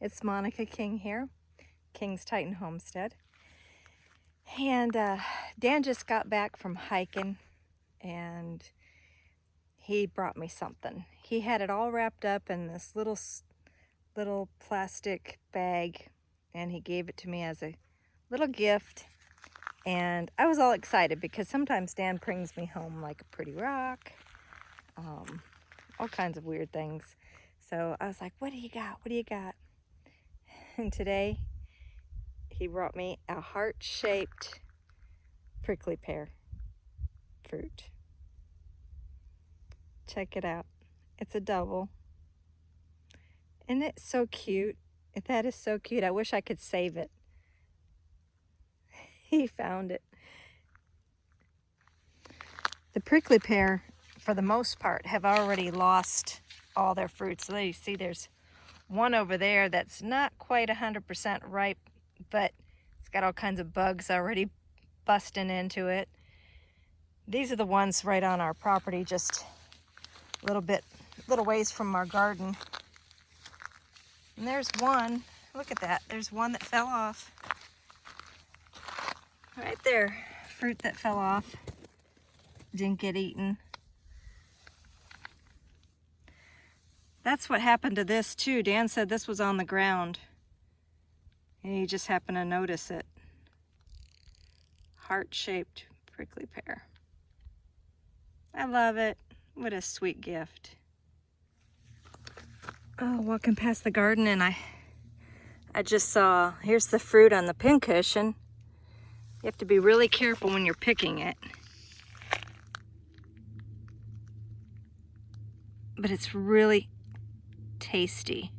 It's Monica King here, King's Titan Homestead. And Dan just got back from hiking and he brought me something. He had it all wrapped up in this little plastic bag and he gave it to me as a little gift. And I was all excited because sometimes Dan brings me home like a pretty rock, all kinds of weird things. So I was like, what do you got? What do you got? And today he brought me a heart-shaped prickly pear fruit. Check it out. It's a double. Isn't it so cute? That is so cute. I wish I could save it. He found it. The prickly pear, for the most part, have already lost all their fruits. So you see there's one over there that's not quite 100% ripe, but it's got all kinds of bugs already busting into it. These are the ones right on our property, just a little ways from our garden. And there's one, look at that, there's one that fell off. Right there, fruit that fell off, didn't get eaten. That's what happened to this too. Dan said this was on the ground and he just happened to notice it. Heart-shaped prickly pear. I love it. What a sweet gift. Oh, walking past the garden and I just saw, here's the fruit on the pincushion. You have to be really careful when you're picking it. But it's really tasty.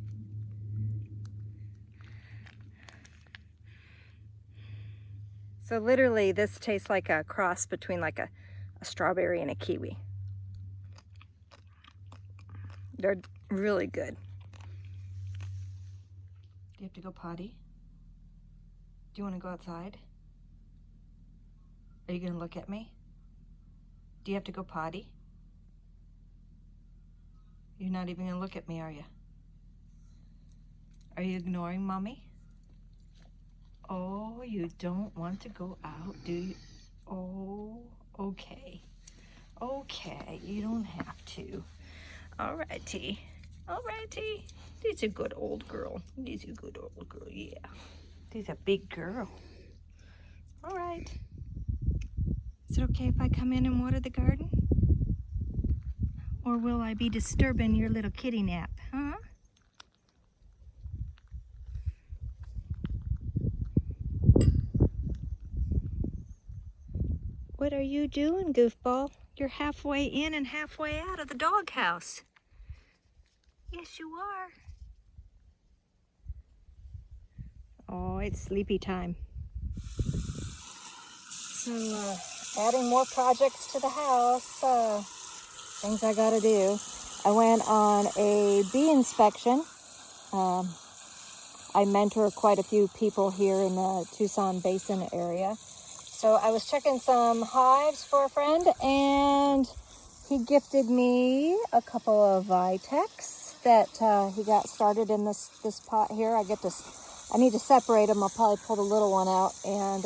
So literally this tastes like a cross between like a strawberry and a kiwi. They're really good. Do you have to go potty? Do you want to go outside? Are you going to look at me? Do you have to go potty? You're not even going to look at me, are you? Are you ignoring Mommy? Oh, you don't want to go out, do you? Oh, okay. Okay, you don't have to. Alrighty. Alrighty. She's a good old girl. She's a good old girl, yeah. She's a big girl. Alright. Is it okay if I come in and water the garden? Or will I be disturbing your little kitty nap, huh? What are you doing, goofball? You're halfway in and halfway out of the doghouse. Yes, you are. Oh, it's sleepy time. So, adding more projects to the house. Things I gotta do. I went on a bee inspection. I mentor quite a few people here in the Tucson Basin area. So I was checking some hives for a friend and he gifted me a couple of Vitex that he got started in this pot here. I need to separate them. I'll probably pull the little one out, and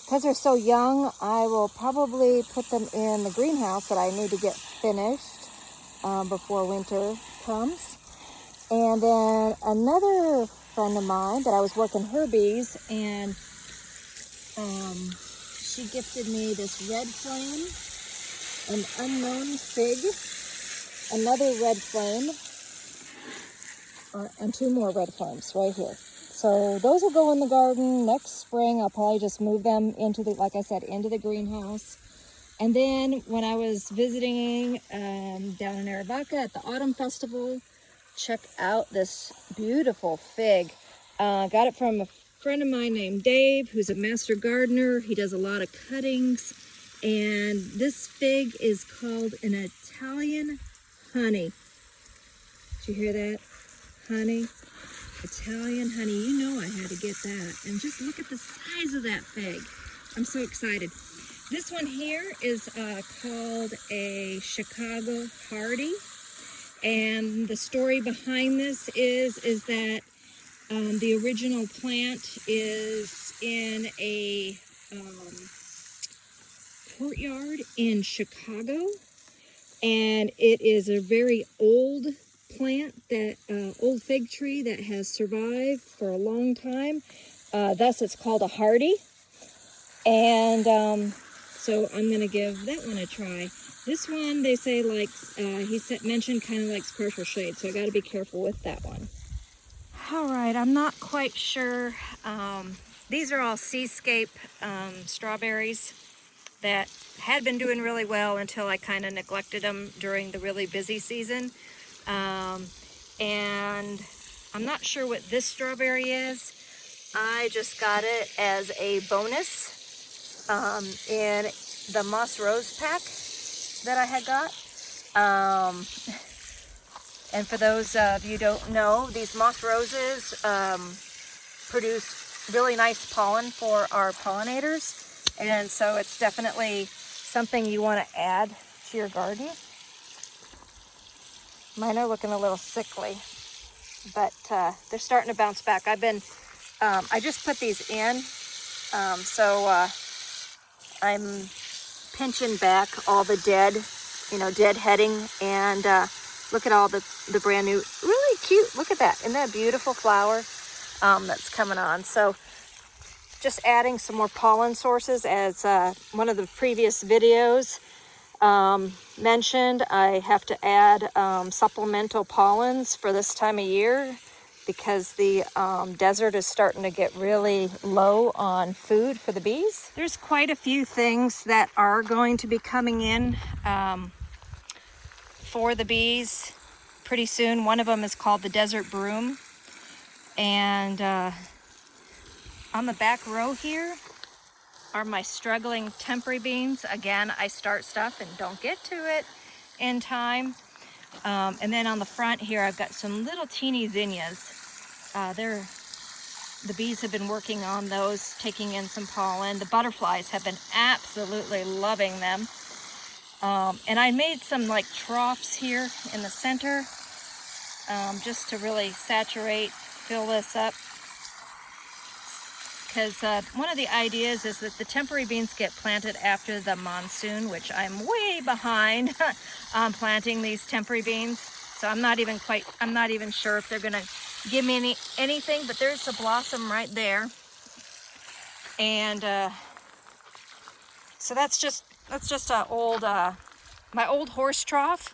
because they're so young, I will probably put them in the greenhouse that I need to get finished before winter comes. And then another friend of mine that I was working her bees, and she gifted me this red flame, an unknown fig, another red flame, and two more red flames right here. So those will go in the garden next spring. I'll probably just move them into the, like I said, into the greenhouse. And then when I was visiting down in Arivaca at the Autumn Festival, check out this beautiful fig. Got it from a friend of mine named Dave, who's a master gardener. He does a lot of cuttings. And this fig is called an Italian honey. Did you hear that? Honey. Italian honey. You know I had to get that. And just look at the size of that fig. I'm so excited. This one here is called a Chicago Hardy. And the story behind this is that The original plant is in a courtyard in Chicago, and it is a very old plant, that old fig tree that has survived for a long time. Thus it's called a hardy. And so I'm gonna give that one a try. This one, they say, likes, mentioned kind of likes partial shade, so I got to be careful with that one. All right, I'm not quite sure. These are all Seascape strawberries that had been doing really well until I kind of neglected them during the really busy season. And I'm not sure what this strawberry is. I just got it as a bonus in the Moss Rose pack that I had got. And for those of you who don't know, these moss roses produce really nice pollen for our pollinators. And so it's definitely something you want to add to your garden. Mine are looking a little sickly, but they're starting to bounce back. I just put these in, so I'm pinching back all the dead heading, and look at all the brand new, really cute, look at that. Isn't that a beautiful flower that's coming on? So just adding some more pollen sources, as one of the previous videos mentioned. I have to add supplemental pollens for this time of year because the desert is starting to get really low on food for the bees. There's quite a few things that are going to be coming in for the bees pretty soon. One of them is called the desert broom, and on the back row here are my struggling temporary beans. Again, I start stuff and don't get to it in time. And then on the front here, I've got some little teeny zinnias. The bees have been working on those, taking in some pollen. The butterflies have been absolutely loving them. And I made some like troughs here in the center, just to really fill this up. Because one of the ideas is that the temporary beans get planted after the monsoon, which I'm way behind on planting these temporary beans. So I'm not even sure if they're gonna give me anything, but there's a blossom right there. And so that's just my old horse trough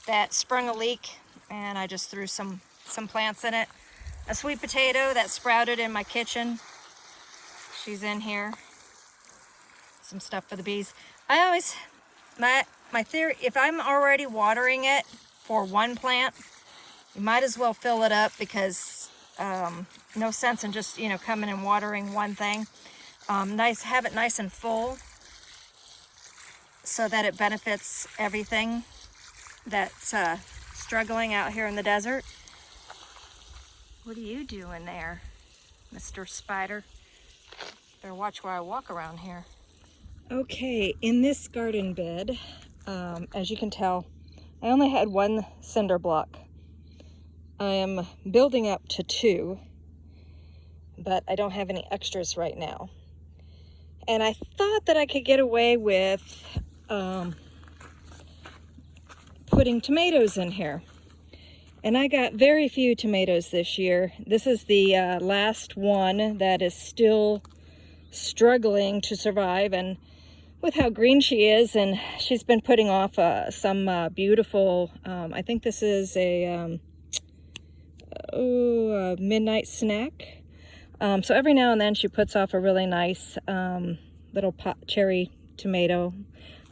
that sprung a leak, and I just threw some plants in it. A sweet potato that sprouted in my kitchen. She's in here. Some stuff for the bees. My theory, if I'm already watering it for one plant, you might as well fill it up, because no sense in just coming and watering one thing. Have it nice and full so that it benefits everything that's struggling out here in the desert. What are you doing there, Mr. Spider? Better watch where I walk around here. Okay, in this garden bed, as you can tell, I only had one cinder block. I am building up to 2, but I don't have any extras right now. And I thought that I could get away with putting tomatoes in here. And I got very few tomatoes this year. This is the last one that is still struggling to survive, and with how green she is, and she's been putting off some beautiful, I think this is a midnight snack. So every now and then she puts off a really nice little cherry tomato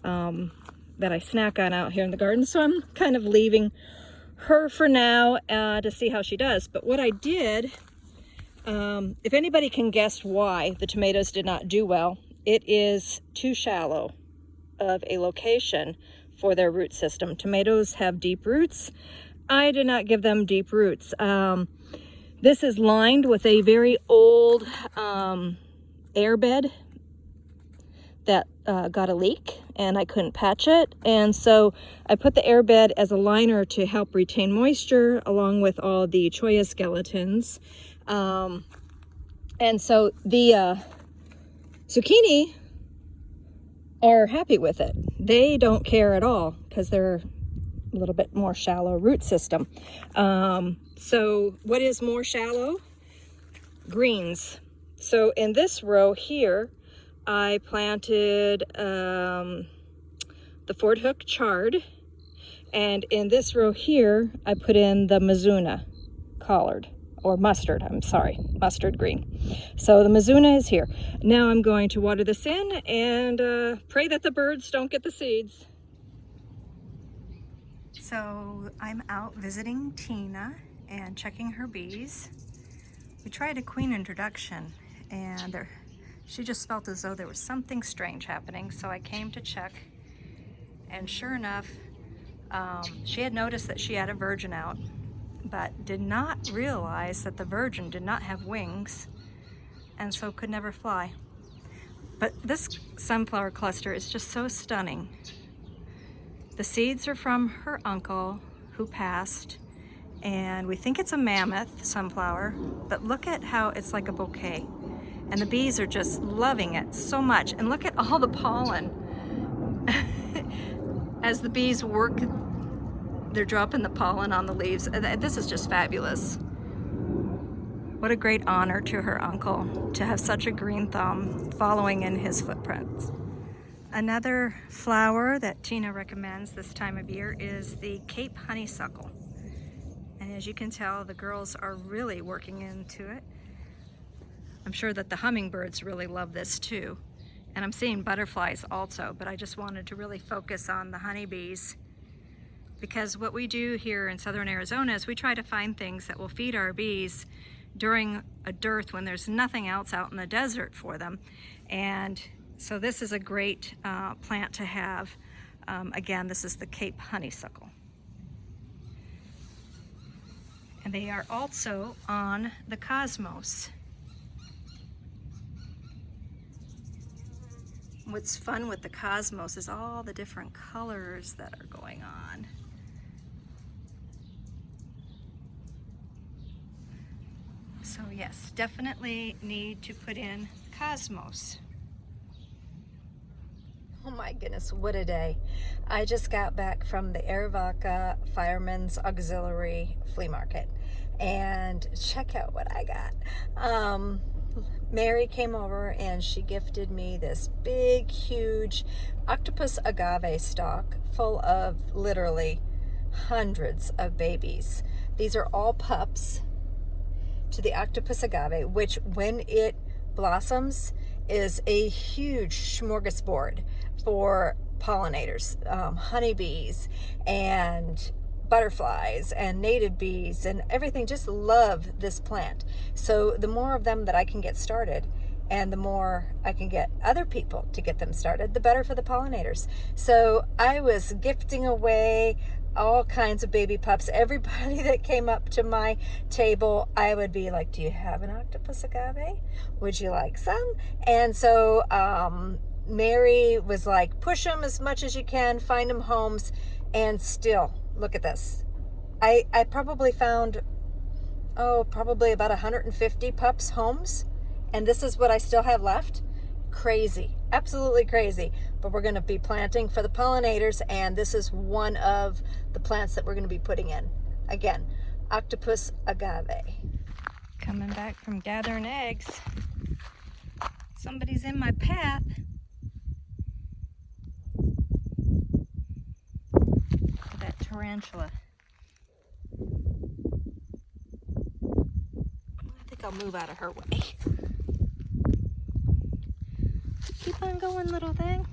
that I snack on out here in the garden. So I'm kind of leaving her for now to see how she does. But what I did, if anybody can guess why the tomatoes did not do well, it is too shallow of a location for their root system. Tomatoes have deep roots. I did not give them deep roots. This is lined with a very old airbed that got a leak and I couldn't patch it. And so I put the airbed as a liner to help retain moisture along with all the cholla skeletons. And so the zucchini are happy with it. They don't care at all because they're a little bit more shallow root system. So what is more shallow? Greens. So in this row here, I planted the Fort Hook chard, and in this row here, I put in the Mizuna collard, or mustard, I'm sorry, mustard green. So the Mizuna is here. Now I'm going to water this in and pray that the birds don't get the seeds. So I'm out visiting Tina and checking her bees. We tried a queen introduction and she just felt as though there was something strange happening, so I came to check, and sure enough, she had noticed that she had a virgin out, but did not realize that the virgin did not have wings and so could never fly. But this sunflower cluster is just so stunning. The seeds are from her uncle who passed, and we think it's a mammoth sunflower, but look at how it's like a bouquet. And the bees are just loving it so much. And look at all the pollen. As the bees work, they're dropping the pollen on the leaves. This is just fabulous. What a great honor to her uncle to have such a green thumb following in his footprints. Another flower that Tina recommends this time of year is the Cape Honeysuckle. And as you can tell, the girls are really working into it. I'm sure that the hummingbirds really love this too. And I'm seeing butterflies also, but I just wanted to really focus on the honeybees, because what we do here in southern Arizona is we try to find things that will feed our bees during a dearth when there's nothing else out in the desert for them. And so this is a great plant to have. Again, this is the Cape Honeysuckle. And they are also on the Cosmos. What's fun with the Cosmos is all the different colors that are going on. So yes, definitely need to put in Cosmos. Oh my goodness, what a day. I just got back from the Arivaca Firemen's Auxiliary Flea Market, and check out what I got. Mary came over and she gifted me this big, huge Octopus Agave stalk full of literally hundreds of babies. These are all pups to the Octopus Agave, which when it blossoms is a huge smorgasbord for pollinators, honeybees and butterflies and native bees and everything. Just love this plant. So the more of them that I can get started, and the more I can get other people to get them started, the better for the pollinators. So I was gifting away all kinds of baby pups. Everybody that came up to my table, I would be like, do you have an Octopus Agave? Would you like some? And so Mary was like, push them as much as you can, find them homes. And still, look at this. I probably found, probably about 150 pups homes. And this is what I still have left. Crazy, absolutely crazy. But we're going to be planting for the pollinators, and this is one of the plants that we're going to be putting in. Again, Octopus Agave. Coming back from gathering eggs. Somebody's in my path. That tarantula. I think I'll move out of her way. Keep on going, little thing.